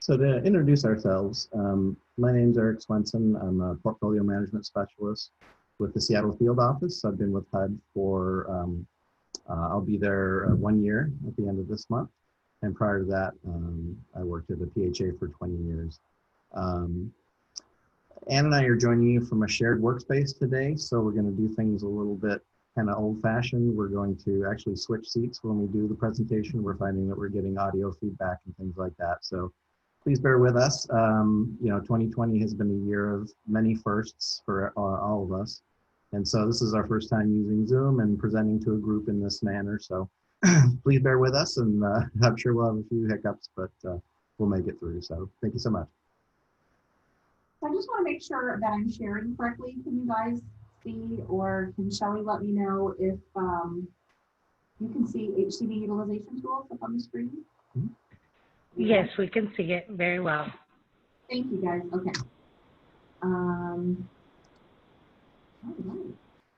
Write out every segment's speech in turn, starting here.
So to introduce ourselves, my name is Eric Swenson. I'm a portfolio management specialist with the Seattle field office. I've been with HUD for, I'll be there 1 year at the end of this month. And prior to that, I worked at the PHA for 20 years. Ann and I are joining you from a shared workspace today. So we're going to do things a little bit kind of old fashioned. We're going to actually switch seats when we do the presentation. We're finding that we're getting audio feedback and things like that. So please bear with us. 2020 has been a year of many firsts for all of us. And so this is our first time using Zoom and presenting to a group in this manner. So please bear with us, and I'm sure we'll have a few hiccups, but we'll make it through. So thank you so much. So I just want to make sure that I'm sharing correctly. Can you guys see, or can Shelly let me know if you can see HCD utilization tools up on the screen? Mm-hmm. Yes, we can see it very well. Thank you, guys. Okay. All right.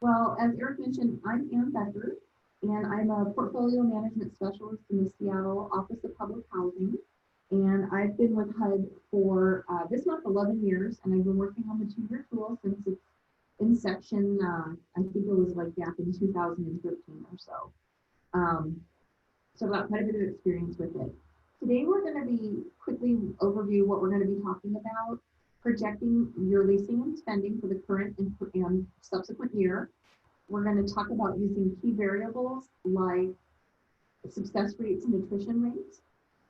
Well, as Eric mentioned, I'm Ann Becker, and I'm a portfolio management specialist in the Seattle Office of Public Housing. And I've been with HUD for this month 11 years, and I've been working on the 2-year tool since its inception. I think it was like back in 2013 or so. So I've got quite a bit of experience with it. Today we're going to be quickly overview what we're going to be talking about, projecting your leasing and spending for the current and subsequent year. We're going to talk about using key variables like success rates and attrition rates.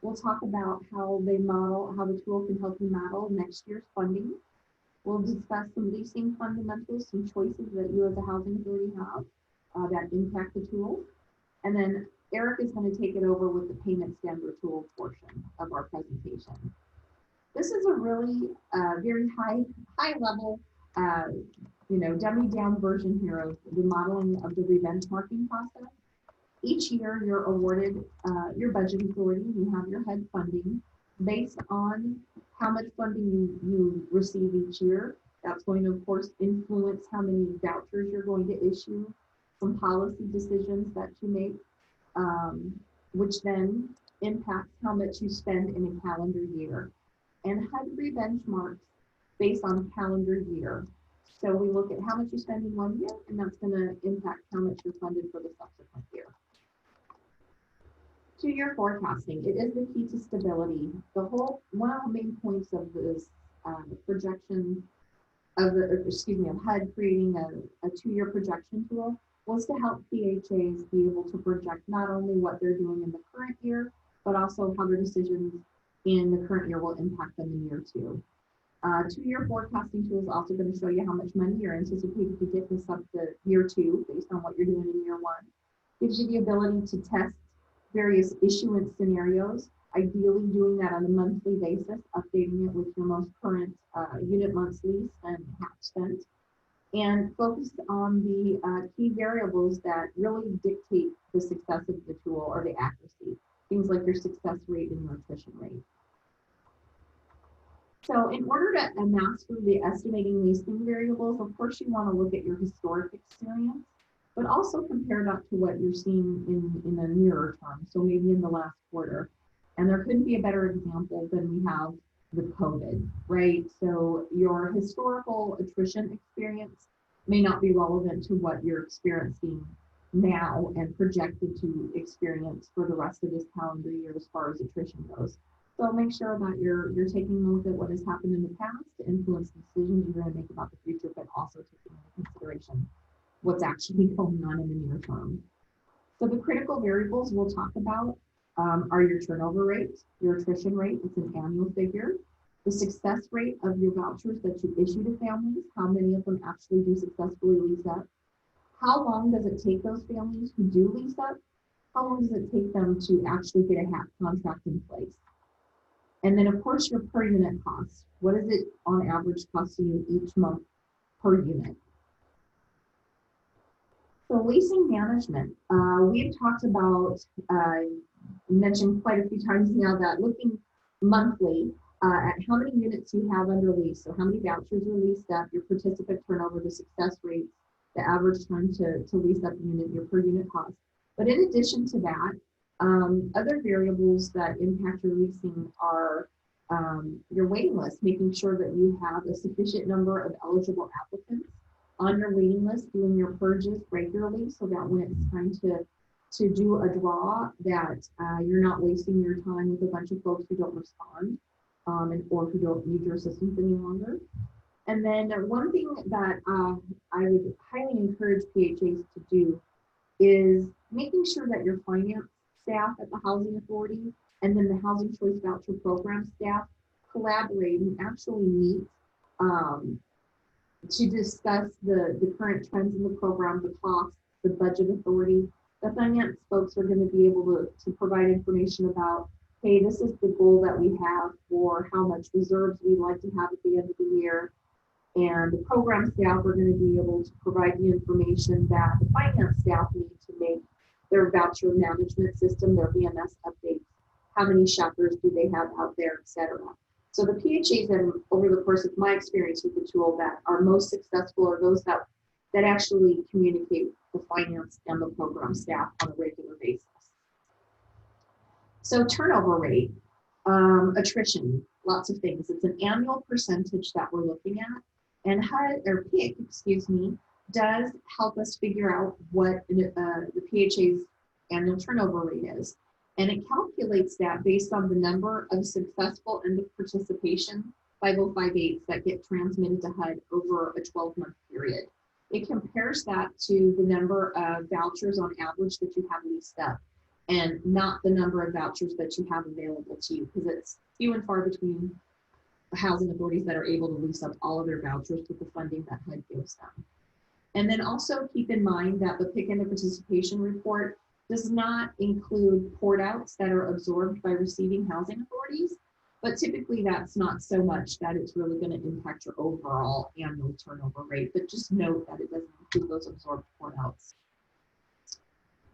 We'll talk about how the tool can help you model next year's funding. We'll discuss some leasing fundamentals, some choices that you as a housing authority have that impact the tool. And then Eric is going to take it over with the payment standard tool portion of our presentation. This is a really very high level, dummy down version here of the modeling of the re-benchmarking process. Each year you're awarded your budget authority, you have your HUD funding. Based on how much funding you receive each year, that's going to, of course, influence how many vouchers you're going to issue, some policy decisions that you make, which then impacts how much you spend in a calendar year. And HUD re-benchmarks based on calendar year. So we look at how much you spend in 1 year, and that's going to impact how much you're funded for the subsequent year. 2-year forecasting, it is the key to stability. One of the main points of this projection of HUD creating a 2-year projection tool was to help PHAs be able to project not only what they're doing in the current year, but also how their decisions in the current year will impact them in year 2. 2-year forecasting tool is also going to show you how much money you're anticipating to get this up to year 2 based on what you're doing in year 1. Gives you the ability to test various issuance scenarios, ideally doing that on a monthly basis, updating it with your most current unit months leased and half spent, and focus on the key variables that really dictate the success of the tool or the accuracy, things like your success rate and your attrition rate. So in order to master the estimating leasing variables, of course you want to look at your historic experience, but also compare that to what you're seeing in a nearer term, so maybe in the last quarter. And there couldn't be a better example than we have with COVID, right? So your historical attrition experience may not be relevant to what you're experiencing now and projected to experience for the rest of this calendar year as far as attrition goes. So make sure that you're taking a look at what has happened in the past to influence the decisions you're going to make about the future, but also taking into consideration what's actually going on in the near term. So the critical variables we'll talk about are your turnover rate, your attrition rate, it's an annual figure, the success rate of your vouchers that you issue to families, how many of them actually do successfully lease up, how long does it take those families who do lease up, how long does it take them to actually get a HAP contract in place, and then of course your per unit cost. What is it on average costing you each month per unit? So leasing management, we've talked about, mentioned quite a few times now that looking monthly at how many units you have under lease, so how many vouchers are leased up, your participant turnover, the success rates, the average time to lease up a unit, your per unit cost. But in addition to that, other variables that impact your leasing are your waiting list, making sure that you have a sufficient number of eligible applicants on your waiting list, doing your purges regularly so that when it's time to do a draw, that you're not wasting your time with a bunch of folks who don't respond or who don't need your assistance any longer. And then one thing that I would highly encourage PHAs to do is making sure that your finance staff at the Housing Authority and then the Housing Choice Voucher Program staff collaborate and actually meet to discuss the current trends in the program, the costs, the budget authority. The finance folks are going to be able to provide information about, hey, this is the goal that we have for how much reserves we'd like to have at the end of the year. And the program staff are going to be able to provide the information that the finance staff need to make their voucher management system, their VMS updates. How many shoppers do they have out there, et cetera. So the PHAs that over the course of my experience with the tool that are most successful are those that actually communicate the finance and the program staff on a regular basis. So turnover rate, attrition, lots of things. It's an annual percentage that we're looking at. And HUD, or PIC, excuse me, does help us figure out what the PHA's annual turnover rate is. And it calculates that based on the number of successful end of participation 5058s that get transmitted to HUD over a 12-month period. It compares that to the number of vouchers on average that you have leased up, and not the number of vouchers that you have available to you, because it's few and far between housing authorities that are able to lease up all of their vouchers with the funding that HUD gives them. And then also keep in mind that the PIC end of participation report does not include port outs that are absorbed by receiving housing authorities, but typically that's not so much that it's really going to impact your overall annual turnover rate, but just note that it doesn't include those absorbed port outs.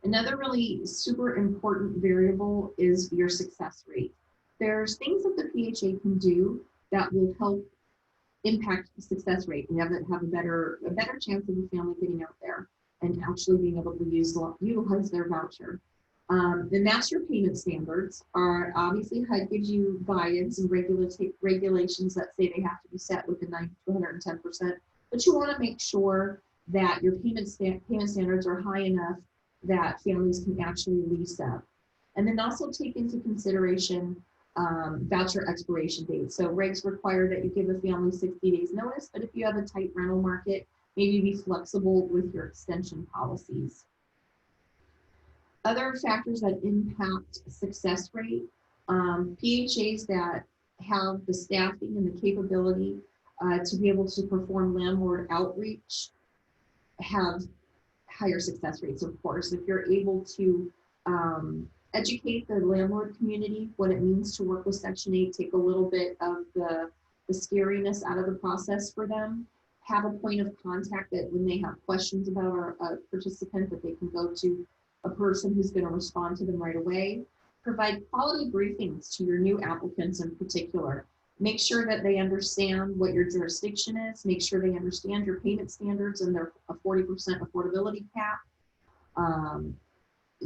Another really super important variable is your success rate. There's things that the PHA can do that will help impact the success rate and have a better chance of the family getting out there and actually being able to utilize their voucher. And that's your payment standards. Are obviously HUD gives you guidance and regulations that say they have to be set within 90 to 110%, but you want to make sure that your payment standards are high enough that families can actually lease up. And then also take into consideration voucher expiration dates. So regs require that you give a family 60 days notice, but if you have a tight rental market, maybe be flexible with your extension policies. Other factors that impact success rate, PHAs that have the staffing and the capability to be able to perform landlord outreach have higher success rates, of course. If you're able to educate the landlord community what it means to work with Section 8, take a little bit of the scariness out of the process for them, have a point of contact that when they have questions about a participant that they can go to a person who's going to respond to them right away. Provide quality briefings to your new applicants in particular. Make sure that they understand what your jurisdiction is. Make sure they understand your payment standards and their 40% affordability cap.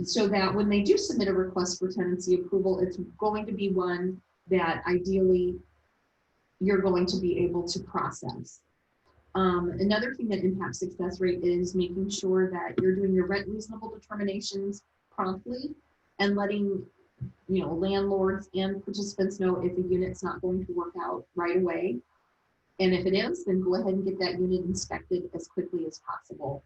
So that when they do submit a request for tenancy approval, it's going to be one that ideally you're going to be able to process. Another thing that impacts success rate is making sure that you're doing your rent reasonable determinations promptly and letting landlords and participants know if a unit's not going to work out right away. And if it is, then go ahead and get that unit inspected as quickly as possible.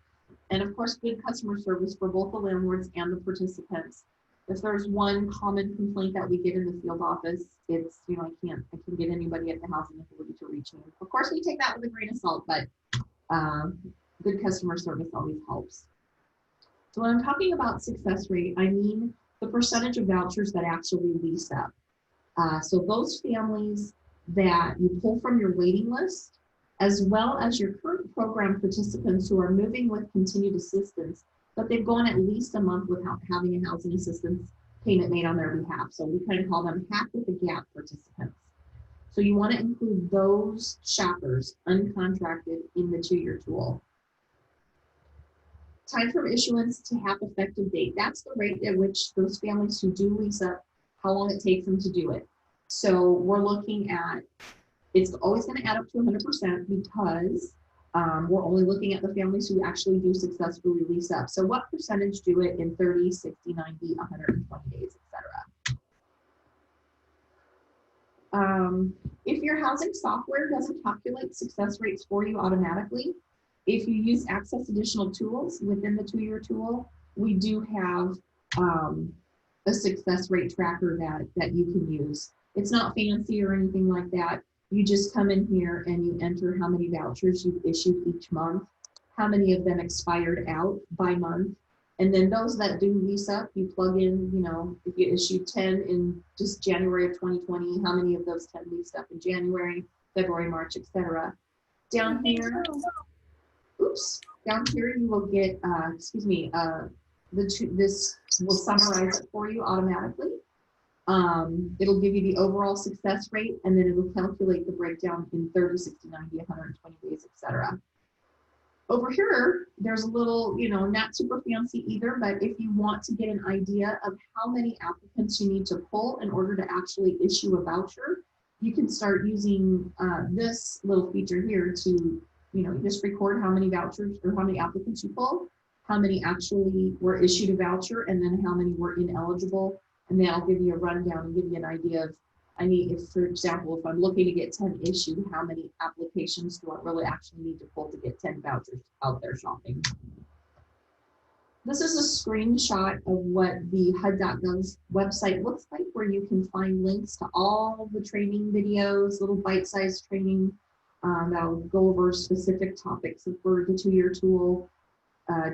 And of course, good customer service for both the landlords and the participants. If there's one common complaint that we get in the field office, it's, I can get anybody at the housing authority to reach me. Of course, we take that with a grain of salt, but good customer service always helps. So when I'm talking about success rate, I mean the percentage of vouchers that actually lease up. So those families that you pull from your waiting list, as well as your current program participants who are moving with continued assistance, but they've gone at least a month without having a housing assistance payment made on their behalf. So we kind of call them half with the gap participants. So you want to include those shoppers uncontracted in the 2-year tool. Time from issuance to half effective date. That's the rate at which those families who do lease up, how long it takes them to do it. So we're looking at, it's always going to add up to 100% because we're only looking at the families who actually do successfully lease up. So what percentage do it in 30, 60, 90, 120 days, etc. If your housing software doesn't calculate success rates for you automatically, if you use Access additional tools within the 2-year tool, we do have a success rate tracker that you can use. It's not fancy or anything like that. You just come in here and you enter how many vouchers you've issued each month, how many of them expired out by month, and then those that do lease up, you plug in, you know, if you issued 10 in just January of 2020, how many of those 10 leased up in January, February, March, etc. Down here, down here you will get, this will summarize it for you automatically. It'll give you the overall success rate, and then it'll calculate the breakdown in 30, 60, 90, 120 days, etc. Over here, there's a little, you know, not super fancy either, but if you want to get an idea of how many applicants you need to pull in order to actually issue a voucher, you can start using this little feature here to, you know, just record how many vouchers or how many applicants you pull, how many actually were issued a voucher, and then how many were ineligible. And then I'll give you a rundown and give you an idea of, if, for example, if I'm looking to get 10 issued, how many applications do I really actually need to pull to get 10 vouchers out there shopping? This is a screenshot of what the HUD.gov website looks like, where you can find links to all the training videos, little bite-sized training that'll go over specific topics for the 2-year tool.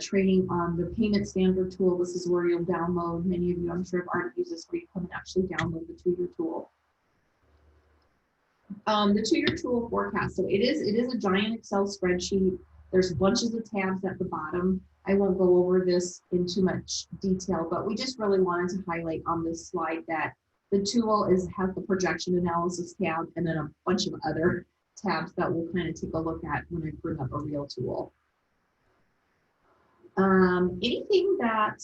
Training on the payment standard tool. This is where you'll download, many of you I'm sure have already used this, where you come and actually download the 2-year tool. The 2-year tool forecast. So it is a giant Excel spreadsheet. There's bunches of tabs at the bottom. I won't go over this in too much detail, but we just really wanted to highlight on this slide that the tool has the projection analysis tab and then a bunch of other tabs that we'll kind of take a look at when I bring up a real tool. Anything that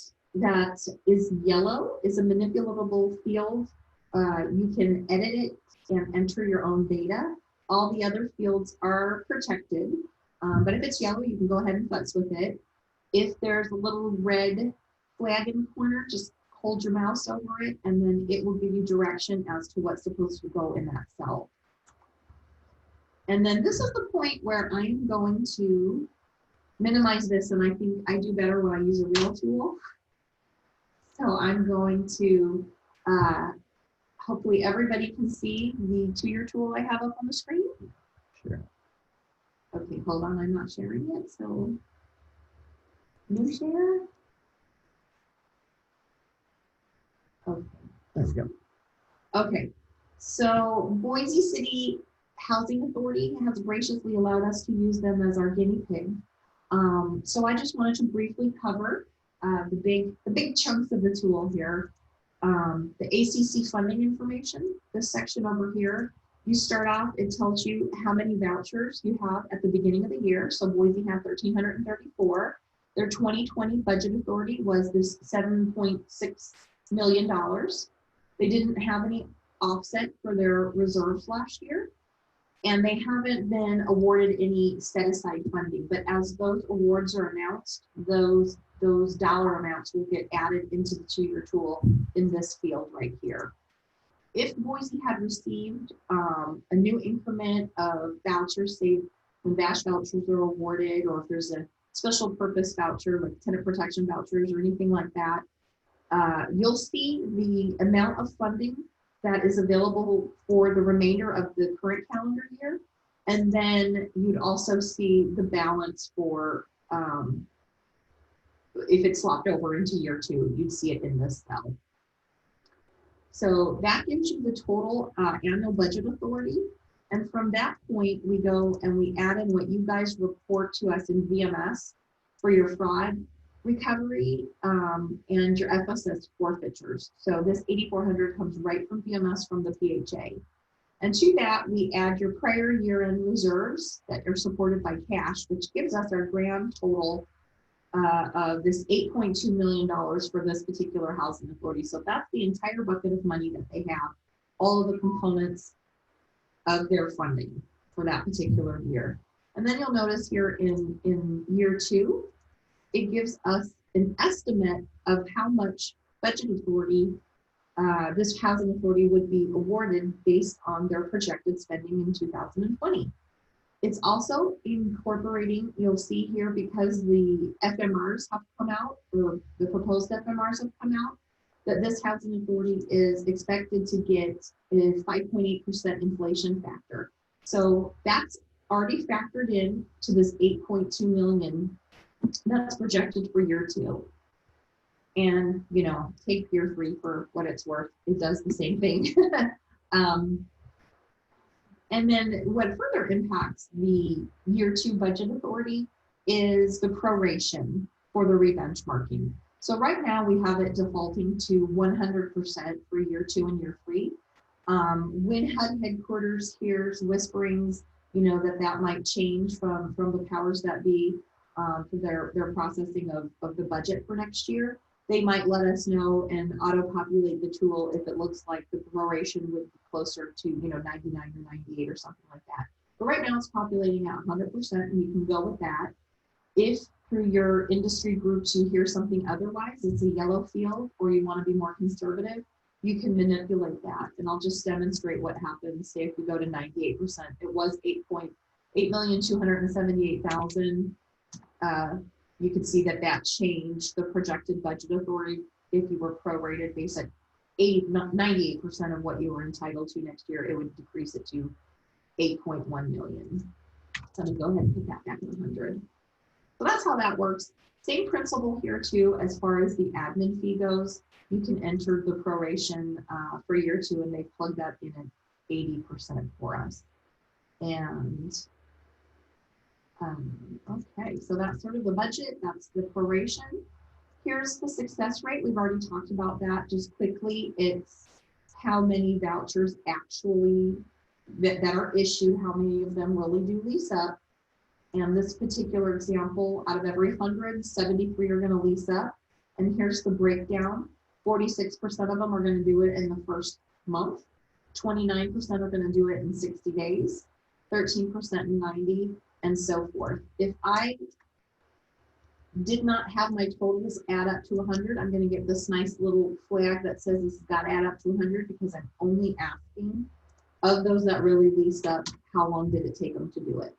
is yellow is a manipulatable field. You can edit it and enter your own data. All the other fields are protected, but if it's yellow, you can go ahead and futz with it. If there's a little red flag in the corner, just hold your mouse over it, and then it will give you direction as to what's supposed to go in that cell. And then this is the point where I'm going to minimize this, and I think I do better when I use a real tool. So I'm going to, hopefully everybody can see the 2-year tool I have up on the screen. Sure. Okay, hold on, I'm not sharing it, so new share. Okay. There we go. Okay, so Boise City Housing Authority has graciously allowed us to use them as our guinea pig. So I just wanted to briefly cover the big chunks of the tool here. The ACC funding information, this section over here, you start off, it tells you how many vouchers you have at the beginning of the year. So Boise had 1,334. Their 2020 budget authority was this $7.6 million. They didn't have any offset for their reserves last year, and they haven't been awarded any set aside funding. But as those awards are announced, those dollar amounts will get added into the 2-year tool in this field right here. If Boise had received a new increment of vouchers, say when VASH vouchers are awarded, or if there's a special purpose voucher like tenant protection vouchers or anything like that, you'll see the amount of funding that is available for the remainder of the current calendar year. And then you'd also see the balance for, if it's swapped over into year 2, you'd see it in this cell. So that gives you the total annual budget authority. And from that point, we go and we add in what you guys report to us in VMS for your fraud recovery and your FSS forfeitures. So this 8,400 comes right from VMS from the PHA. And to that, we add your prior year-end reserves that are supported by cash, which gives us our grand total of this $8.2 million for this particular housing authority. So that's the entire bucket of money that they have all of the components of their funding for that particular year. And then you'll notice here in year 2, it gives us an estimate of how much budget authority this housing authority would be awarded based on their projected spending in 2020. It's also incorporating, you'll see here, because the FMRs have come out, or the proposed FMRs have come out, that this housing authority is expected to get a 5.8% inflation factor. So that's already factored in to this 8.2 million that's projected for year 2. And, you know, take year 3 for what it's worth. It does the same thing. And then what further impacts the year 2 budget authority is the proration for the rebenchmarking. So right now we have it defaulting to 100% for year 2 and year 3. When HUD headquarters hears whisperings, you know, that might change from the powers that be for their processing of the budget for next year, they might let us know and auto-populate the tool if it looks like the proration would be closer to, you know, 99 or 98 or something like that. But right now it's populating at 100%, and you can go with that. If through your industry groups you hear something otherwise, it's a yellow field, or you want to be more conservative, you can manipulate that. And I'll just demonstrate what happens. Say if we go to 98%, it was 8,278,000. You can see that changed the projected budget authority if you were prorated based at 98% of what you were entitled to next year. It would decrease it to 8.1 million. So I'm gonna go ahead and put that back at 100. So that's how that works. Same principle here too, as far as the admin fee goes. You can enter the proration for year 2, and they plug that in at 80% for us. And okay, so that's sort of the budget, that's the proration. Here's the success rate. We've already talked about that just quickly. It's how many vouchers actually that are issued, how many of them really do lease up. And this particular example, out of every 100, 73 are going to lease up. And here's the breakdown. 46% of them are going to do it in the first month. 29% are going to do it in 60 days. 13% in 90, and so forth. If I did not have my totals add up to 100, I'm going to get this nice little flag that says this has got to add up to 100, because I'm only asking of those that really leased up, how long did it take them to do it?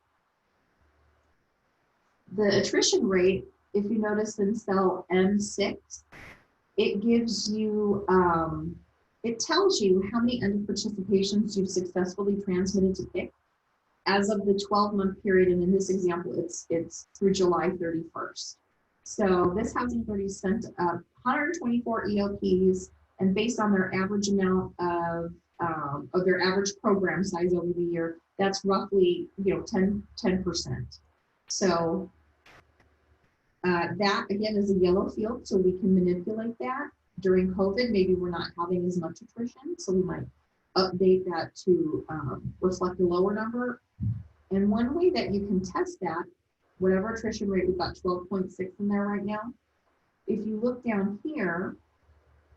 The attrition rate, if you notice in cell M6, it gives you, it tells you how many end of participations you've successfully transmitted to PIC as of the 12-month period. And in this example, it's through July 31st. So this housing authority sent up 124 EOPs, and based on their average amount of their average program size over the year, that's roughly, you know, 10%. So that again is a yellow field, so we can manipulate that. During COVID, maybe we're not having as much attrition, so we might update that to reflect a lower number. And one way that you can test that, whatever attrition rate, we've got 12.6 in there right now. If you look down here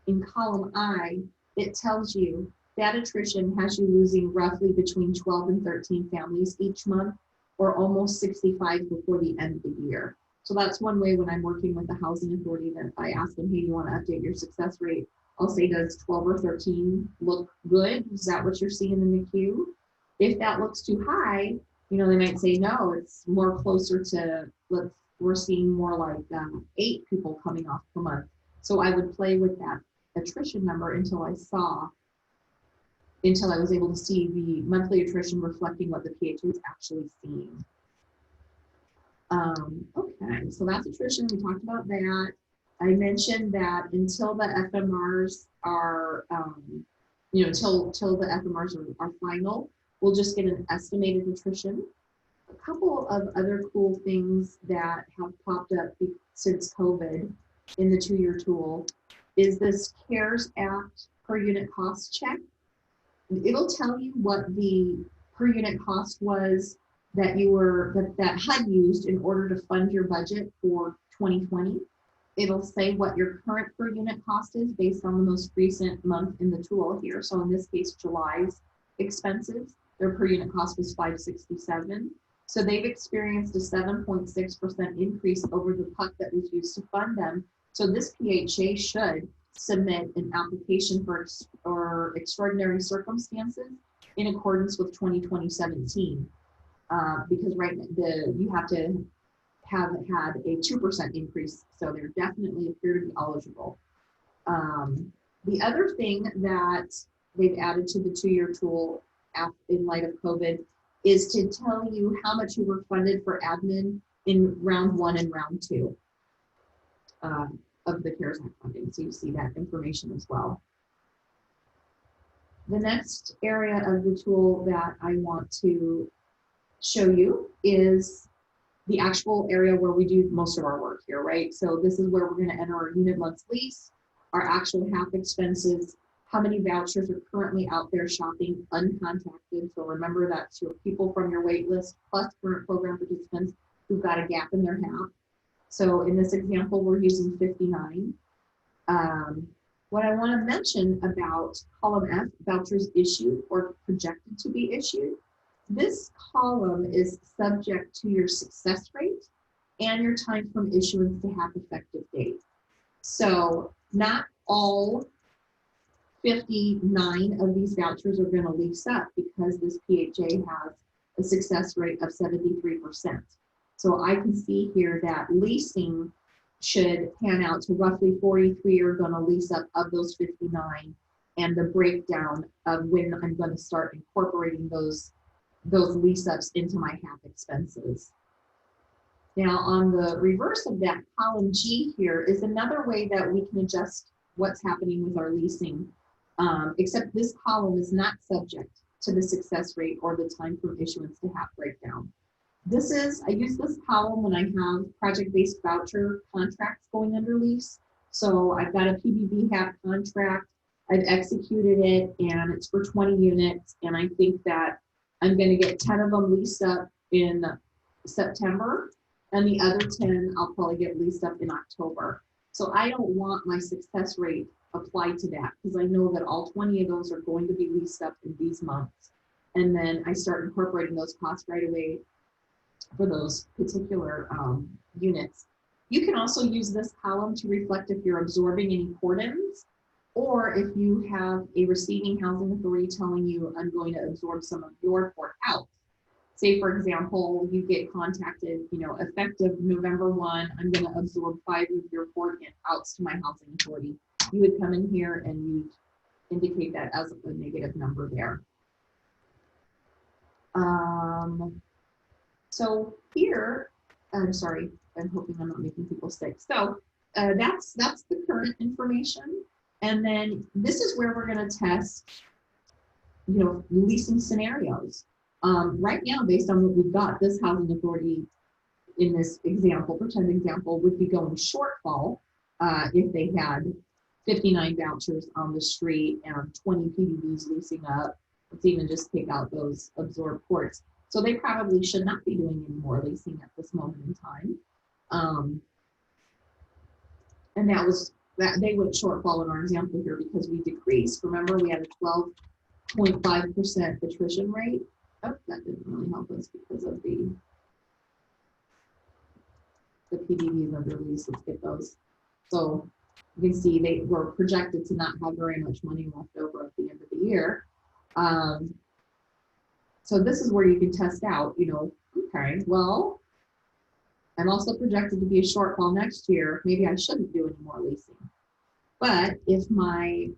in column I, it tells you that attrition has you losing roughly between 12 and 13 families each month, or almost 65 before the end of the year. So that's one way when I'm working with the housing authority, that if I ask them, hey, do you want to update your success rate? I'll say, does 12 or 13 look good? Is that what you're seeing in the queue? If that looks too high, you know, they might say, no, it's more closer to, we're seeing more like 8 people coming off per month. So I would play with that attrition number until I was able to see the monthly attrition reflecting what the PHA is actually seeing. Okay, so that's attrition. We talked about that. I mentioned that until the FMRs are, you know, till the FMRs are final, we'll just get an estimated attrition. A couple of other cool things that have popped up since COVID in the 2-year tool is this CARES Act per unit cost check. It'll tell you what the per unit cost was that that HUD used in order to fund your budget for 2020. it'll say what your current per unit cost is based on the most recent month in the tool here. So in this case, July's expenses, their per unit cost was $567. So they've experienced a 7.6% increase over the PUC that was used to fund them. So this PHA should submit an application for extraordinary circumstances in accordance with 2017, because you have to have had a 2% increase, so they definitely appear to be eligible. The other thing that they've added to the 2-year tool in light of COVID is to tell you how much you were funded for admin in round 1 and round 2 of the CARES Act funding. So you see that information as well. The next area of the tool that I want to show you is the actual area where we do most of our work here, right? So this is where we're going to enter our unit months lease, our actual half expenses, how many vouchers are currently out there shopping uncontacted. So remember that's your people from your wait list plus current program participants who've got a gap in their half. So in this example, we're using 59. What I want to mention about column F, vouchers issued or projected to be issued, this column is subject to your success rate and your time from issuance to half effective date. So not all 59 of these vouchers are going to lease up because this PHA has a success rate of 73%. So I can see here that leasing should pan out to roughly 43 are going to lease up of those 59, and the breakdown of when I'm going to start incorporating those lease ups into my half expenses. Now on the reverse of that, column G here is another way that we can adjust what's happening with our leasing, except this column is not subject to the success rate or the time from issuance to half breakdown. I use this column when I have project-based voucher contracts going under lease. So I've got a PBB HAP contract, I've executed it, and it's for 20 units, and I think that I'm going to get 10 of them leased up in September, and the other 10 I'll probably get leased up in October. So I don't want my success rate applied to that because I know that all 20 of those are going to be leased up in these months. And then I start incorporating those costs right away for those particular units. You can also use this column to reflect if you're absorbing any port-ins, or if you have a receiving housing authority telling you, I'm going to absorb some of your port out. Say, for example, you get contacted, effective November 1, I'm going to absorb 5 of your port outs to my housing authority. You would come in here and you'd indicate that as a negative number there. So here, I'm sorry, I'm hoping I'm not making people sick. So that's the current information. And then this is where we're going to test, leasing scenarios. Right now, based on what we've got, this housing authority in this example, pretend example, would be going shortfall if they had 59 vouchers on the street and 20 PBVs leasing up. Let's even just take out those absorbed ports. So they probably should not be doing any more leasing at this moment in time. And that they went shortfall in our example here because we decreased. Remember, we had a 12.5% attrition rate. Oh, that didn't really help us because of the PDVs under lease. Let's get those. So you can see they were projected to not have very much money left over at the end of the year. So this is where you can test out, okay, well, I'm also projected to be a shortfall next year. Maybe I shouldn't do any more leasing. But if my,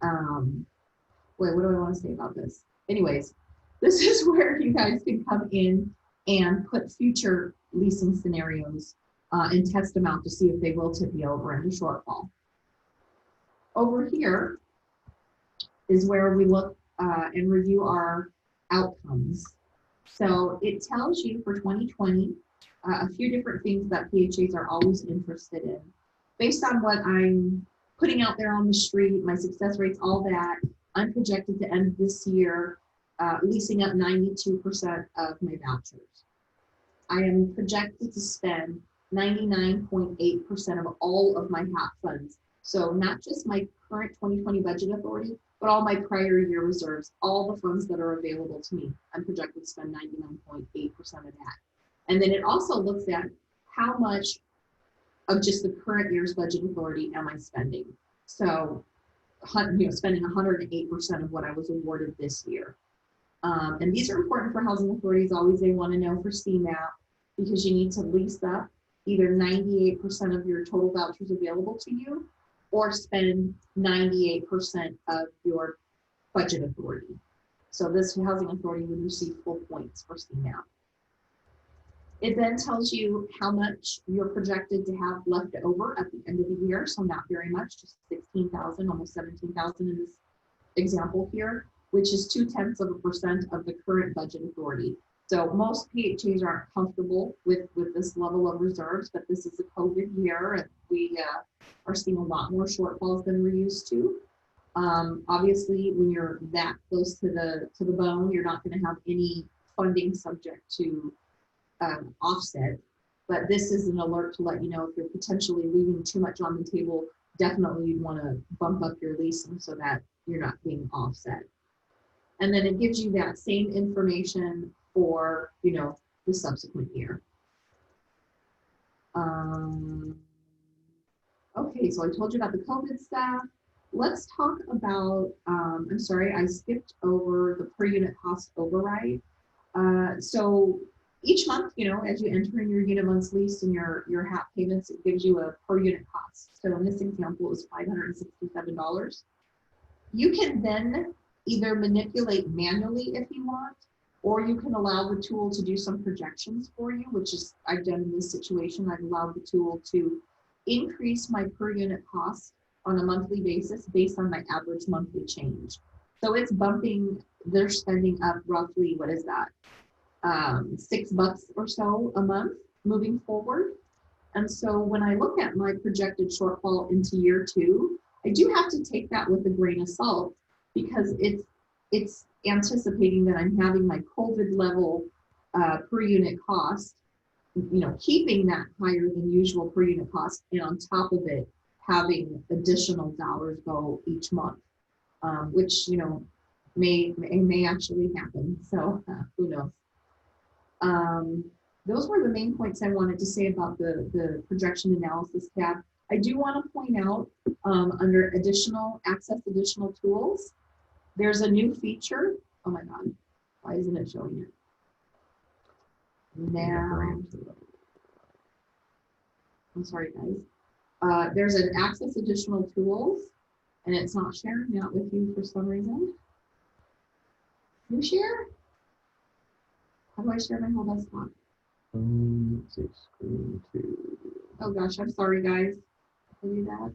what do I want to say about this? Anyways, this is where you guys can come in and put future leasing scenarios and test them out to see if they will tip you over into shortfall. Over here is where we look and review our outcomes. So it tells you for 2020, a few different things that PHAs are always interested in. Based on what I'm putting out there on the street, my success rates, all that, I'm projected to end this year leasing up 92% of my vouchers. I am projected to spend 99.8% of all of my HAP funds. So not just my current 2020 budget authority, but all my prior year reserves, all the funds that are available to me. I'm projected to spend 99.8% of that. And then it also looks at how much of just the current year's budget authority am I spending. So, spending 108% of what I was awarded this year. And these are important for housing authorities. Always they want to know for CMAP, because you need to lease up either 98% of your total vouchers available to you, or spend 98% of your budget authority. So this housing authority would receive full points for CMAP. It then tells you how much you're projected to have left over at the end of the year. So not very much, just 16,000, almost 17,000 in this example here, which is 0.2% of the current budget authority. So most PHAs aren't comfortable with this level of reserves, but this is a COVID year, and we are seeing a lot more shortfalls than we're used to. Obviously, when you're that close to the bone, you're not going to have any funding subject to offset. But this is an alert to let you know if you're potentially leaving too much on the table. Definitely, you'd want to bump up your leasing so that you're not being offset. And then it gives you that same information for, the subsequent year. Okay, so I told you about the COVID stuff. Let's talk about, I'm sorry, I skipped over the per unit cost override. So each month, as you enter in your unit months lease and your HAP payments, it gives you a per unit cost. So in this example, it was $567. You can then either manipulate manually if you want, or you can allow the tool to do some projections for you, which is I've done in this situation. I've allowed the tool to increase my per unit cost on a monthly basis based on my average monthly change. So it's bumping their spending up roughly, what is that? $6 or so a month moving forward. And so when I look at my projected shortfall into year 2, I do have to take that with a grain of salt, because it's anticipating that I'm having my COVID level per unit cost, keeping that higher than usual per unit cost, and on top of it, having additional dollars go each month, which, may actually happen. So who knows? Those were the main points I wanted to say about the projection analysis tab. I do want to point out under additional tools, there's a new feature. Oh my God, why isn't it showing it? Now, I'm sorry guys. There's an access additional tools, and it's not sharing out with you for some reason. You share? How do I share my whole desktop? Let's see, screen 2. Oh gosh, I'm sorry guys. I do that.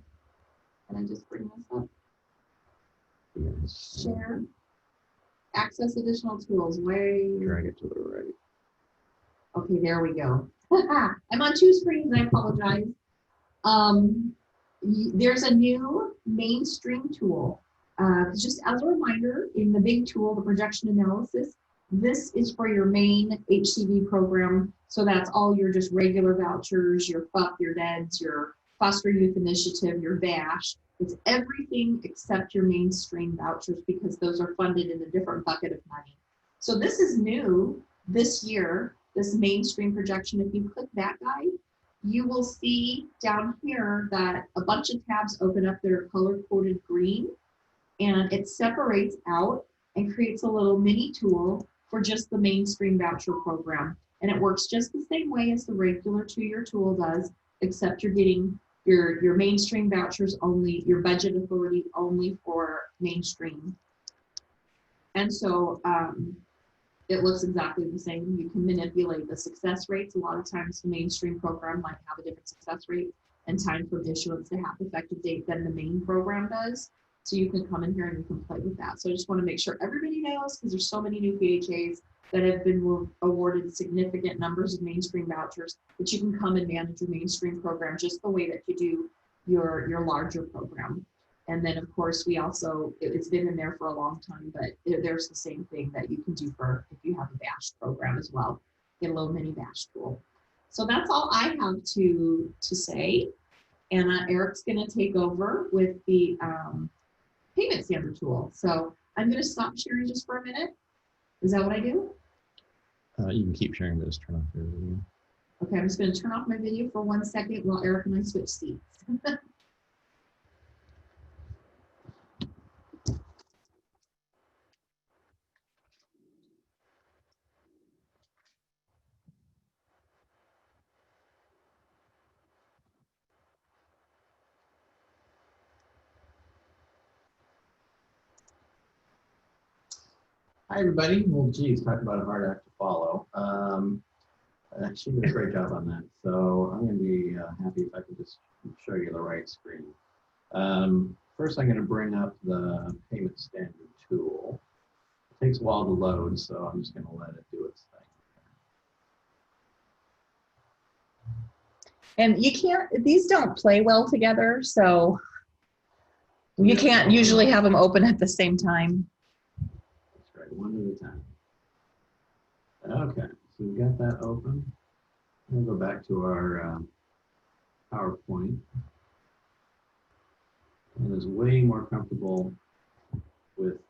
Can I just bring this up? Yes. Share. Access additional tools. Drag it to the right. Okay, there we go. I'm on 2 screens, I apologize. There's a new mainstream tool. Just as a reminder, in the big tool, the projection analysis, this is for your main HCV program. So that's all your just regular vouchers, your FUP, your DEDS, your Foster Youth Initiative, your VASH. It's everything except your mainstream vouchers, because those are funded in a different bucket of money. So this is new this year, this mainstream projection. If you click that guide, you will see down here that a bunch of tabs open up that are color coded green, and it separates out and creates a little mini tool for just the mainstream voucher program. And it works just the same way as the regular 2-year tool does, except you're getting your mainstream vouchers only, your budget authority only for mainstream. And so it looks exactly the same. You can manipulate the success rates. A lot of times the mainstream program might have a different success rate and time from issuance to HAP effective date than the main program does. So you can come in here and you can play with that. So I just want to make sure everybody knows, because there's so many new PHAs that have been awarded significant numbers of mainstream vouchers, that you can come and manage your mainstream program just the way that you do your larger program. And then of course, we also, it's been in there for a long time, but there's the same thing that you can do for if you have a VASH program as well. Get a little mini VASH tool. So that's all I have to say. And Eric's going to take over with the payment standard tool. So I'm going to stop sharing just for a minute. Is that what I do? You can keep sharing, but just turn off your video. Okay, I'm just going to turn off my video for 1 second while Eric and I switch seats. Hi, everybody. Well, geez, talk about a hard act to follow. She did a great job on that. So I'm going to be happy if I can just show you the right screen. First, I'm going to bring up the payment standard tool. It takes a while to load, so I'm just going to let it do its thing. And you can't, these don't play well together, so you can't usually have them open at the same time. That's right, one at a time. Okay, so we got that open. We'll go back to our PowerPoint. And is way more comfortable with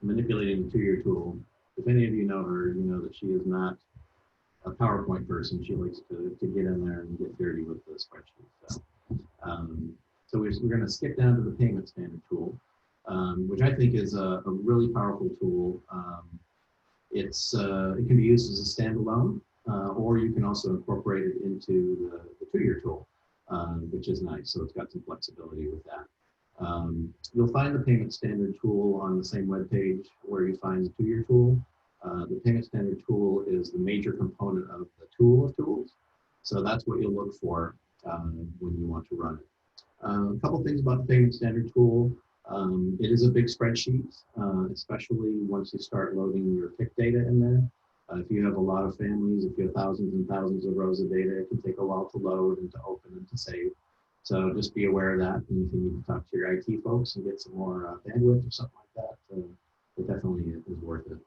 manipulating the two-year tool. If any of you know her, you know that she is not a PowerPoint person. She likes to get in there and get dirty with the spreadsheet. So we're going to skip down to the payment standard tool, which I think is a really powerful tool. It can be used as a standalone, or you can also incorporate it into the two-year tool, which is nice. So it's got some flexibility with that. You'll find the payment standard tool on the same web page where you find the two-year tool. The payment standard tool is the major component of the tool of tools. So that's what you'll look for when you want to run it. A couple things about the payment standard tool. It is a big spreadsheet, especially once you start loading your PIC data in there. If you have a lot of families, if you have thousands and thousands of rows of data, it can take a while to load and to open and to save. So just be aware of that. And if you need to talk to your IT folks and get some more bandwidth or something like that, it definitely is worth it.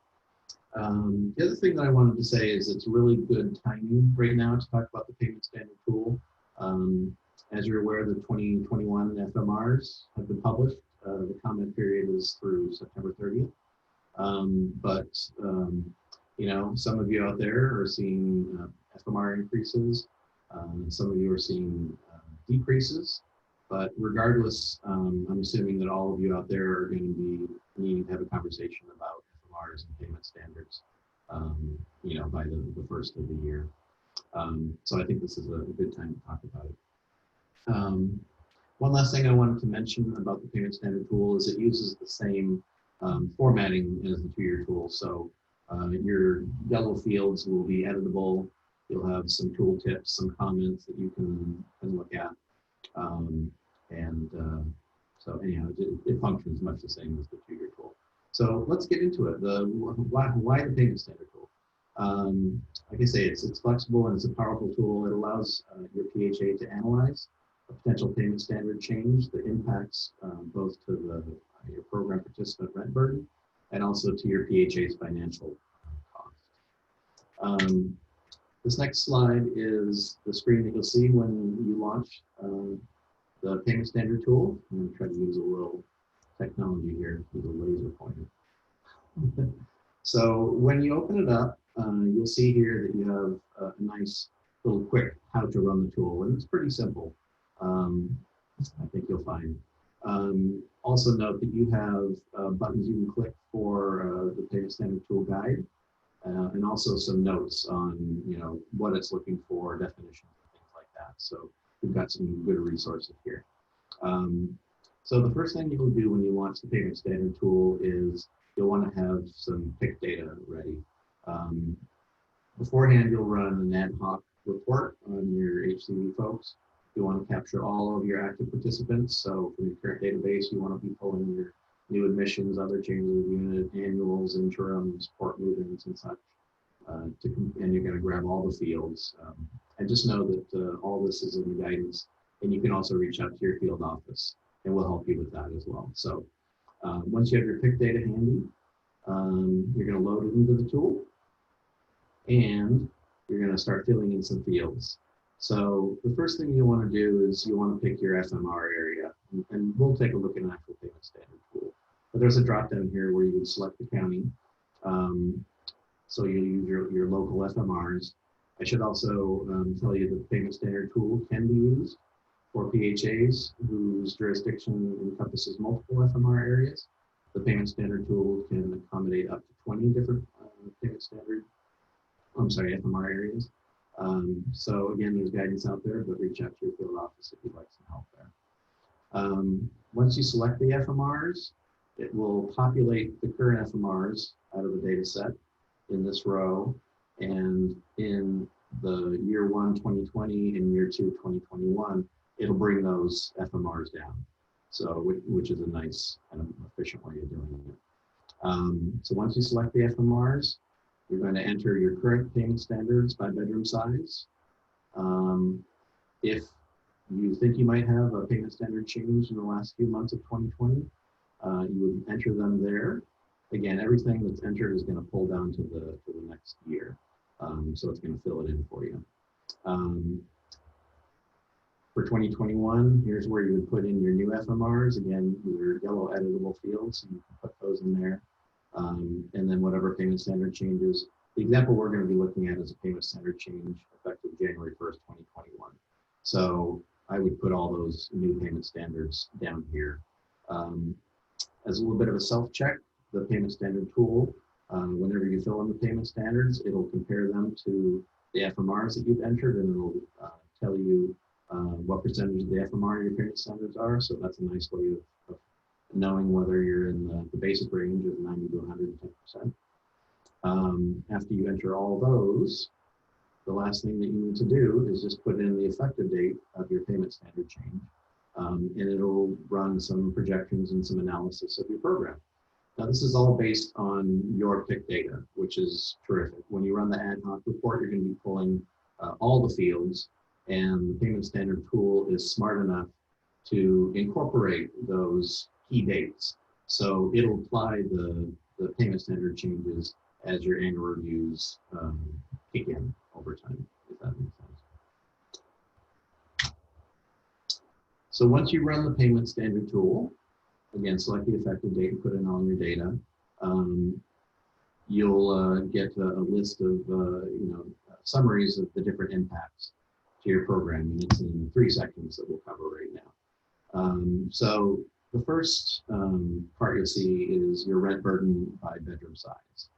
The other thing that I wanted to say is it's really good timing right now to talk about the payment standard tool. As you're aware, the 2021 FMRs have been published. The comment period is through September 30th. You know, some of you out there are seeing FMR increases. Some of you are seeing decreases. But regardless, I'm assuming that all of you out there are going to be needing to have a conversation about FMRs and payment standards, you know, by the first of the year. So I think this is a good time to talk about it. One last thing I wanted to mention about the payment standard tool is it uses the same formatting as the two-year tool. So your yellow fields will be editable. You'll have some tooltips, some comments that you can look at. So anyhow, it functions much the same as the two-year tool. So let's get into it. Why the payment standard tool? Like I say, it's flexible and it's a powerful tool. It allows your PHA to analyze a potential payment standard change that impacts both to your program participant rent burden and also to your PHA's financial cost. This next slide is the screen that you'll see when you launch the payment standard tool. I'm going to try to use a little technology here with a laser pointer. So when you open it up, you'll see here that you have a nice little quick how to run the tool, and it's pretty simple. I think you'll find. Also note that you have buttons you can click for the payment standard tool guide, and also some notes on, you know, what it's looking for, definitions, and things like that. So we've got some good resources here. So the first thing you'll do when you launch the payment standard tool is you'll want to have some PIC data ready. Beforehand, you'll run an ad hoc report on your HCV folks. You want to capture all of your active participants. So from your current database, you want to be pulling your new admissions, other changes of unit, annuals, interims, port move-ins, and such. And you're going to grab all the fields. And just know that all this is in the guidance. And you can also reach out to your field office, and we'll help you with that as well. So once you have your PIC data handy, you're going to load it into the tool. And you're going to start filling in some fields. So the first thing you want to do is you want to pick your FMR area, and we'll take a look at an actual payment standard tool. But there's a drop down here where you would select the county. So you'll use your local FMRs. I should also tell you that the payment standard tool can be used for PHAs whose jurisdiction encompasses multiple FMR areas. The payment standard tool can accommodate up to 20 different FMR areas. So again, there's guidance out there, but reach out to your field office if you'd like some help there. Once you select the FMRs, it will populate the current FMRs out of the data set in this row, and in the year 1, 2020 and year 2, 2021, it'll bring those FMRs down. So, which is a nice kind of efficient way of doing it. So once you select the FMRs, you're going to enter your current payment standards by bedroom size. If you think you might have a payment standard change in the last few months of 2020, you would enter them there. Again, everything that's entered is going to pull down to the next year. So it's going to fill it in for you. For 2021, here's where you would put in your new FMRs. Again, your yellow editable fields, and you can put those in there. And then whatever payment standard changes. The example we're going to be looking at is a payment standard change effective January 1st, 2021. So I would put all those new payment standards down here. As a little bit of a self-check, the payment standard tool, whenever you fill in the payment standards, it'll compare them to the FMRs that you've entered, and it'll tell you what percentage of the FMR your payment standards are. So that's a nice way of knowing whether you're in the basic range of 90 to 110%. After you enter all those, the last thing that you need to do is just put in the effective date of your payment standard change, and it'll run some projections and some analysis of your program. Now, this is all based on your pick data, which is terrific. When you run the ad hoc report, you're going to be pulling all the fields, and the payment standard tool is smart enough to incorporate those key dates. So it'll apply the payment standard changes as your annual reviews kick in over time, if that makes sense. So once you run the payment standard tool, again, select the effective date and put in all your data, you'll get a list of summaries of the different impacts to your program, and it's in 3 sections that we'll cover right now. So the first part you'll see is your rent burden by bedroom size.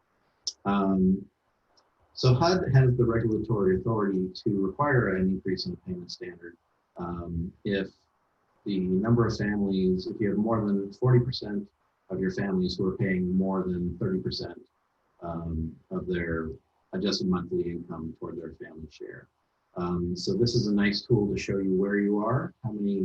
So HUD has the regulatory authority to require an increase in the payment standard if the number of families, if you have more than 40% of your families who are paying more than 30% of their adjusted monthly income toward their family share. So this is a nice tool to show you where you are,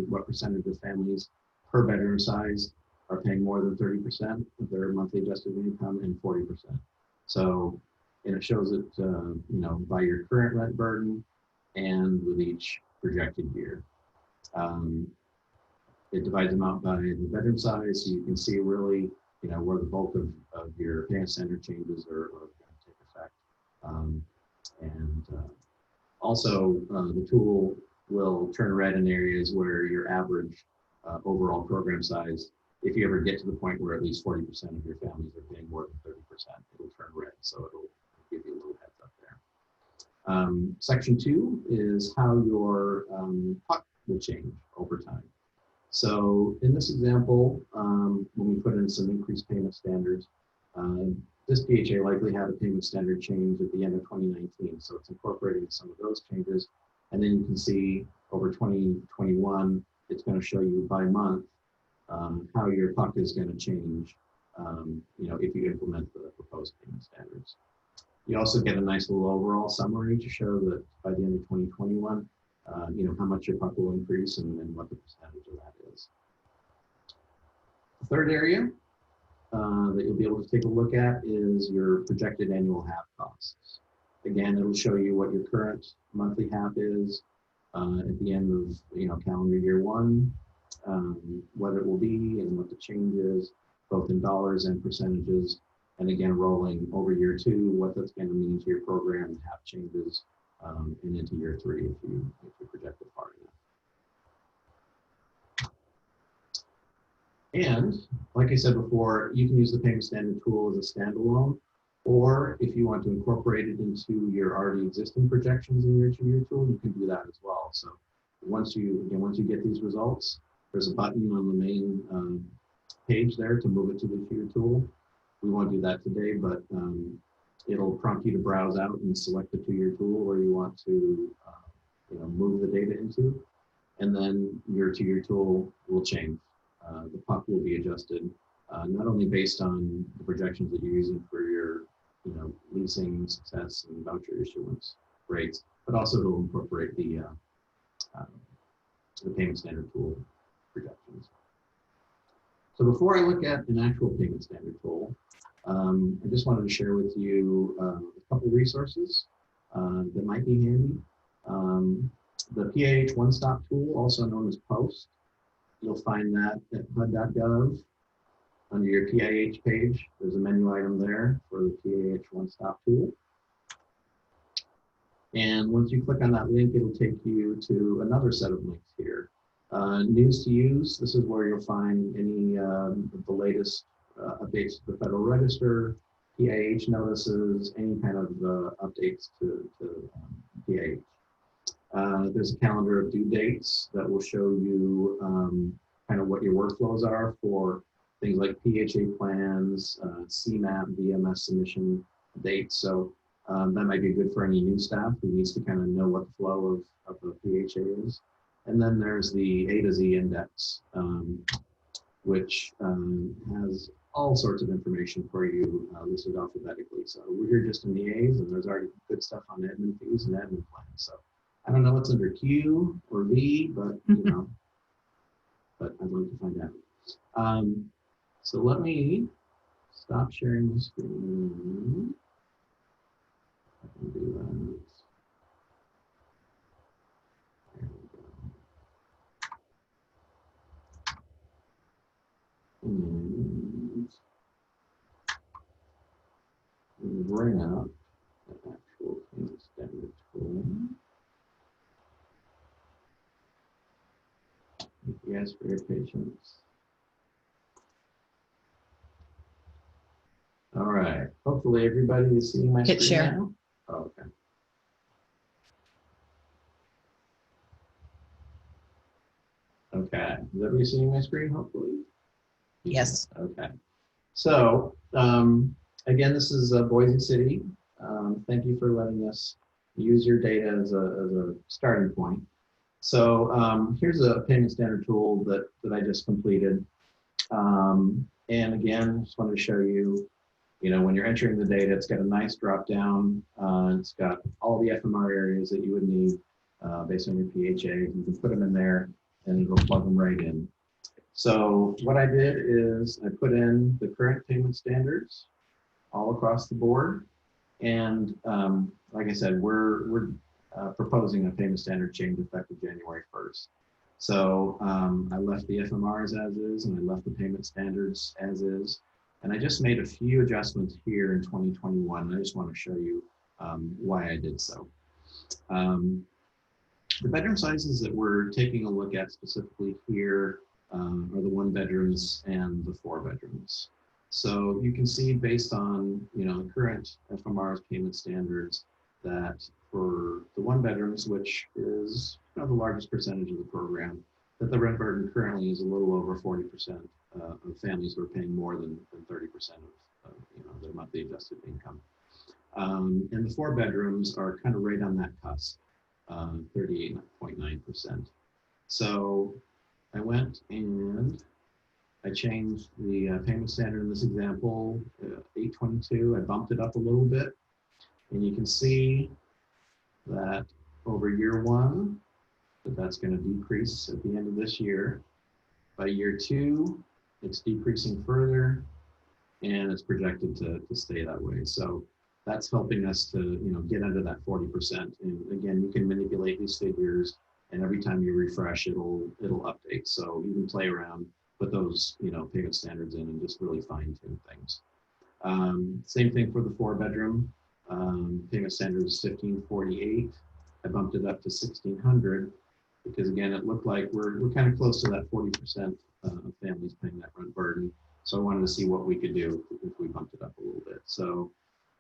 what percentage of families per bedroom size are paying more than 30% of their monthly adjusted income and 40%. So, and it shows it, by your current rent burden and with each projected year. It divides them out by the bedroom size, so you can see really, where the bulk of your payment standard changes are going to take effect. Also, the tool will turn red in areas where your average overall program size, if you ever get to the point where at least 40% of your families are paying more than 30%, it'll turn red. So it'll give you a little heads up there. Section 2 is how your PUC will change over time. So in this example, when we put in some increased payment standards, this PHA likely had a payment standard change at the end of 2019. So it's incorporating some of those changes. And then you can see over 2021, it's going to show you by month how your PUC is going to change, if you implement the proposed payment standards. You also get a nice little overall summary to show that by the end of 2021, how much your PUC will increase and what the percentage of that is. The third area that you'll be able to take a look at is your projected annual HAP costs. Again, it'll show you what your current monthly HAP is at the end of calendar year 1, what it will be and what the change is, both in dollars and percentages. And again, rolling over year 2, what that's going to mean to your program and HAP changes and into year 3 if you project it far enough. And like I said before, you can use the payment standard tool as a standalone, or if you want to incorporate it into your already existing projections in your 2-year tool, you can do that as well. So once you get these results, there's a button on the main page there to move it to the 2-year tool. We won't do that today, but it'll prompt you to browse out and select the 2-year tool where you want to move the data into, and then your 2-year tool will change. The PUC will be adjusted not only based on the projections that you're using for your leasing success and voucher issuance rates, but also it'll incorporate the payment standard tool projections. So before I look at an actual payment standard tool, I just wanted to share with you a couple resources that might be handy. The PAH One-Stop tool, also known as POST, you'll find that at HUD.gov. Under your PIH page, there's a menu item there for the PAH One-Stop tool. And once you click on that link, it'll take you to another set of links here. News to use, this is where you'll find any of the latest updates to the Federal Register, PIH notices, any kind of updates to PIH. There's a calendar of due dates that will show you kind of what your workflows are for things like PHA plans, CMAP, VMS submission dates. So that might be good for any new staff who needs to kind of know what the flow of the PHA is. And then there's the A to Z index, which has all sorts of information for you listed alphabetically. So we're here just in the A's, and there's already good stuff on admin fees and admin plans. So I don't know what's under Q or V, but but I'd like to find out. So let me stop sharing the screen. I can do that. There we go. And bring up the actual payment standard tool. Thank you guys for your patience. All right. Hopefully everybody is seeing my screen Hit share. now. Oh, okay. Okay. Is everybody seeing my screen, hopefully? Yes. Okay. So, again, this is Boise City. Thank you for letting us use your data as a starting point. So here's a payment standard tool that I just completed. And again, just wanted to show you, when you're entering the data, it's got a nice drop down. It's got all the FMR areas that you would need based on your PHA. You can put them in there and it'll plug them right in. So what I did is I put in the current payment standards all across the board. And like I said, we're proposing a payment standard change effective January 1st. So I left the FMRs as is, and I left the payment standards as is. And I just made a few adjustments here in 2021. And I just want to show you why I did so. The bedroom sizes that we're taking a look at specifically here are the 1 bedrooms and the 4 bedrooms. So you can see based on the current FMR's payment standards that for the 1 bedrooms, which is the largest percentage of the program, that the rent burden currently is a little over 40% of families who are paying more than 30% of their monthly adjusted income. And the 4 bedrooms are kind of right on that cusp, 38.9%. So I went and I changed the payment standard in this example, 822. I bumped it up a little bit, and you can see that over year 1, that's going to decrease at the end of this year. By year 2, it's decreasing further, and it's projected to stay that way. So that's helping us to get under that 40%. And again, you can manipulate these figures, and every time you refresh, it'll update. So you can play around, put those payment standards in, and just really fine tune things. Same thing for the 4 bedroom. Payment standard is 1548. I bumped it up to 1600 because again, it looked like we're kind of close to that 40% of families paying that rent burden. So I wanted to see what we could do if we bumped it up a little bit. So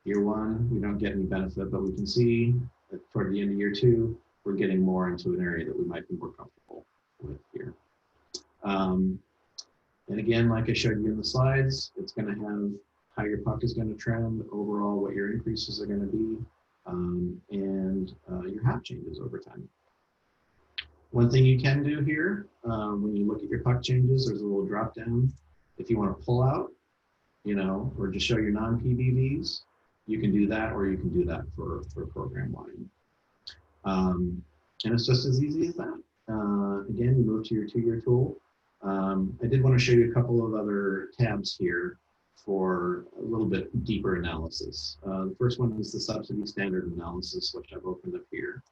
year one, we don't get any benefit, but we can see that toward the end of year two, we're getting more into an area that we might be more comfortable with here. And again, like I showed you in the slides, it's going to have how your puck is going to trend, overall what your increases are going to be, and your HAP changes over time. One thing you can do here, when you look at your puck changes, there's a little drop down. If you want to pull out, you know, or just show your non-PBVs, you can do that, or you can do that for program line. And it's just as easy as that. Again, you move to your two-year tool. I did want to show you a couple of other tabs here for a little bit deeper analysis. The first one is the subsidy standard analysis, which I've opened up here.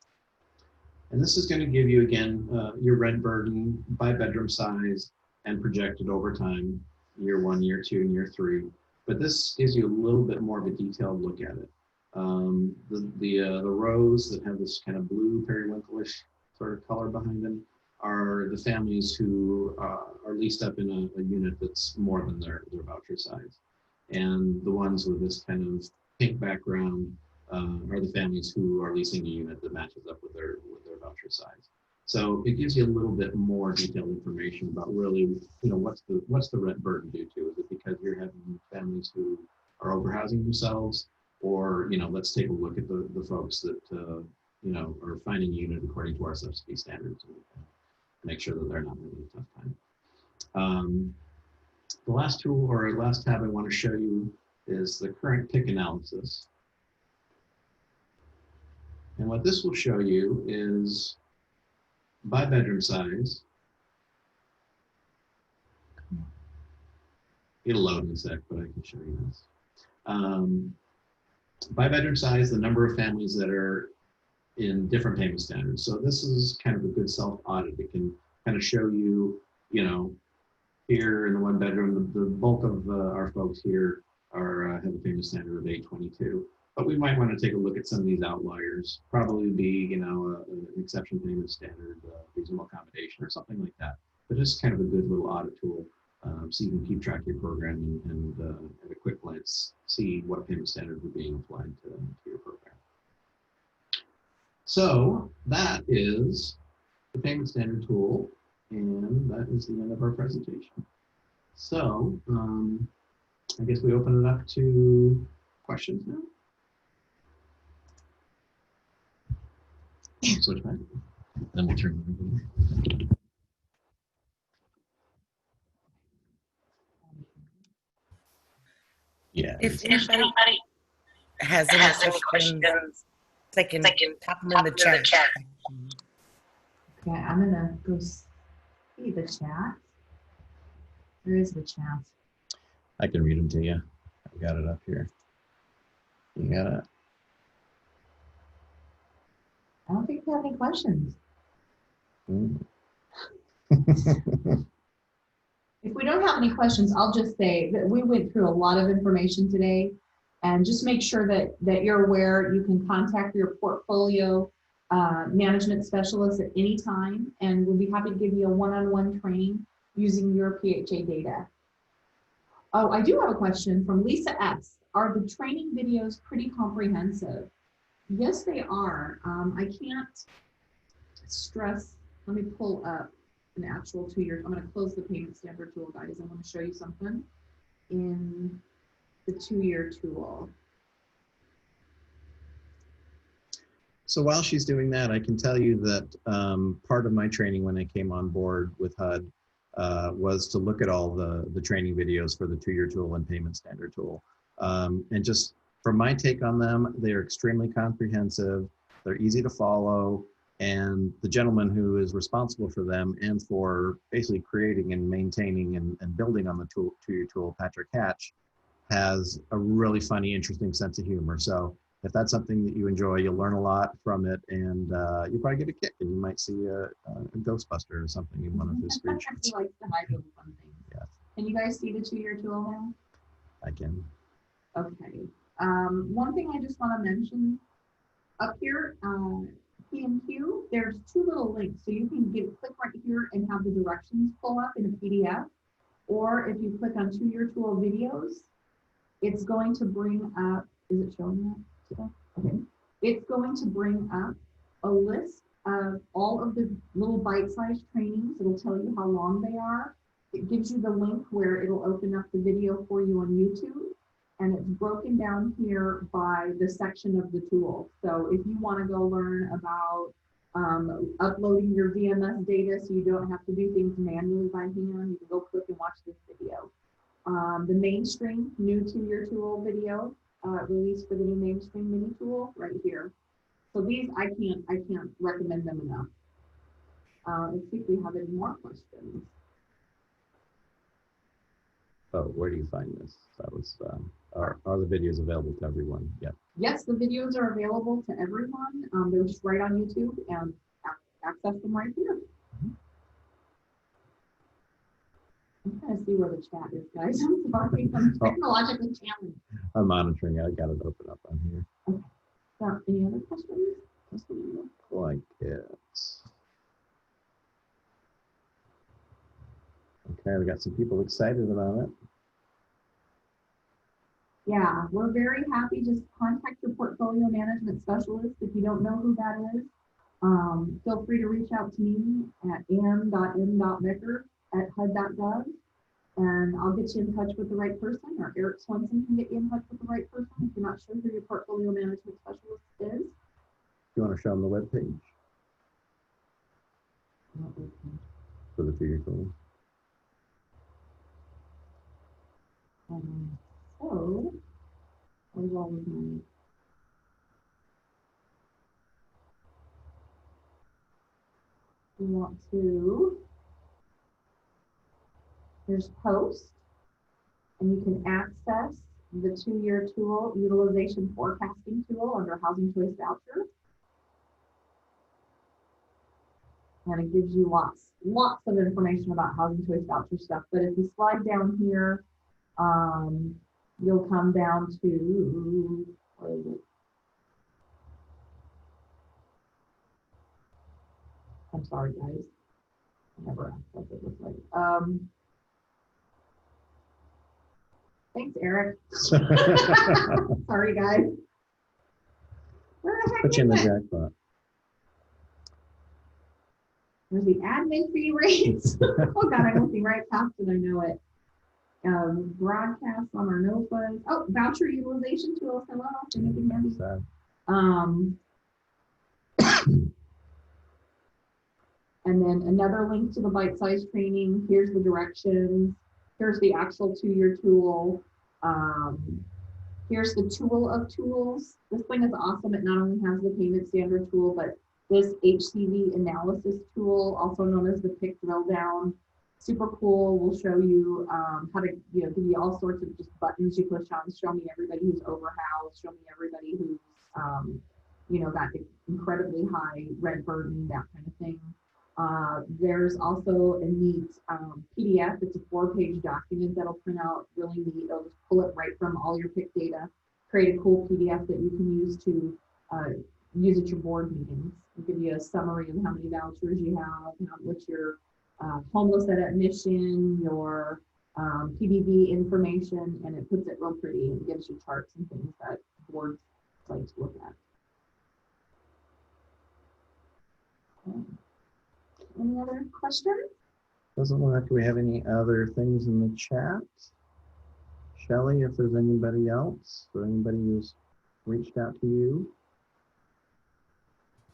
And this is going to give you, again, your rent burden by bedroom size and projected over time, year one, year two, and year three. But this gives you a little bit more of a detailed look at it. The rows that have this kind of blue periwinkle-ish sort of color behind them are the families who are leased up in a unit that's more than their voucher size. And the ones with this kind of pink background are the families who are leasing a unit that matches up with their voucher size. So it gives you a little bit more detailed information about really, you know, what's the rent burden due to? Is it because you're having families who are overhousing themselves, or, you know, let's take a look at the folks that you know, are finding a unit according to our subsidy standards and make sure that they're not having a tough time. The last tool or last tab I want to show you is the current PIC analysis. And what this will show you is by bedroom size. It'll load in a sec, but I can show you this. By bedroom size, the number of families that are in different payment standards. So this is kind of a good self-audit. It can kind of show you, you know, here in the one bedroom, the bulk of our folks here are have a payment standard of 822. But we might want to take a look at some of these outliers. Probably be, you know, an exception payment standard, reasonable accommodation, or something like that. But just kind of a good little audit tool, so you can keep track of your program and at a quick glance see what payment standards are being applied to your program. So that is the payment standard tool, and that is the end of our presentation. So I guess we open it up to questions now. Switch back. Then we'll turn. Yeah. If anybody has any questions, they can pop them in the chat. Okay, I'm gonna go see the chat. Where is the chat? I can read them to you. I've got it up here. You got it? I don't think we have any questions. If we don't have any questions, I'll just say that we went through a lot of information today, and just make sure that you're aware you can contact your portfolio management specialist at any time, and we'll be happy to give you a one-on-one training using your PHA data. Oh, I do have a question from Lisa S. Are the training videos pretty comprehensive? Yes, they are. I can't stress, let me pull up an actual 2 years. I'm going to close the payment standard tool, guys. I want to show you something in the 2-year tool. So while she's doing that, I can tell you that part of my training when I came on board with HUD was to look at all the training videos for the 2-year tool and payment standard tool. And just from my take on them, they are extremely comprehensive. They're easy to follow. And the gentleman who is responsible for them and for basically creating and maintaining and building on the 2-year tool, Patrick Hatch, has a really funny, interesting sense of humor. So if that's something that you enjoy, you'll learn a lot from it, and you'll probably get a kick, and you might see a Ghostbuster or something in one of his screenshots. He likes to hide little fun things. Yeah. Can you guys see the 2-year tool now? I can. Okay. One thing I just want to mention up here, P&Q, there's two little links. So you can click right here and have the directions pull up in a PDF. Or if you click on 2-year tool videos, it's going to bring up, is it showing that stuff? Okay. It's going to bring up a list of all of the little bite-sized trainings. It'll tell you how long they are. It gives you the link where it'll open up the video for you on YouTube. And it's broken down here by the section of the tool. So if you want to go learn about uploading your VMS data so you don't have to do things manually by hand, you can go click and watch this video. The mainstream new 2-year tool video released for the new mainstream mini tool right here. So these I can't recommend them enough. Let's see if we have any more questions. Oh, where do you find this? That was, are the videos available to everyone? Yeah. Yes, the videos are available to everyone. They're just right on YouTube and access them right here. I'm trying to see where the chat is, guys. I'm sorry, I'm technologically challenged. I'm monitoring it. I got it open up on here. Okay. So, any other questions? Look like it. Okay, we got some people excited about it. Yeah, we're very happy. Just contact your portfolio management specialist if you don't know who that is. Feel free to reach out to me at am.m.becker@hud.gov, and I'll get you in touch with the right person, or Eric Swenson can get you in touch with the right person if you're not sure who your portfolio management specialist is. You want to show them the webpage for the 2-year tool? So, where's all of my, we want to, there's post, and you can access the 2-year tool utilization forecasting tool under Housing Choice Voucher. And it gives you lots of information about Housing Choice Voucher stuff. But if you slide down here, you'll come down to, where is it? I'm sorry, guys. I never asked what it looks like. Thanks, Eric. Sorry, guys. Where the heck Put you in the is it? jackpot. There's the admin fee rates. Oh God, I'm looking right past it. I know it. Broadcast on our NOFAs. Oh, voucher utilization tools. Hello. Anything handy? And then another link to the bite-sized training. Here's the directions. Here's the actual 2-year tool. Here's the tool of tools. This thing is awesome. It not only has the payment standard tool, but this HCV analysis tool, also known as the PIC drill down. Super cool. We'll show you how to, give you all sorts of just buttons you push on. Show me everybody who's overhoused. Show me everybody who's, got incredibly high rent burden, that kind of thing. There's also a neat PDF. It's a 4-page document that'll print out really neat. It'll just pull it right from all your PIC data, create a cool PDF that you can use to use at your board meetings. It'll give you a summary of how many vouchers you have, what's your homeless at admission, your PDD information, and it puts it real pretty and gives you charts and things that boards like to look at. Okay. Any other questions? Doesn't look like we have any other things in the chat. Shelly, if there's anybody else or anybody who's reached out to you.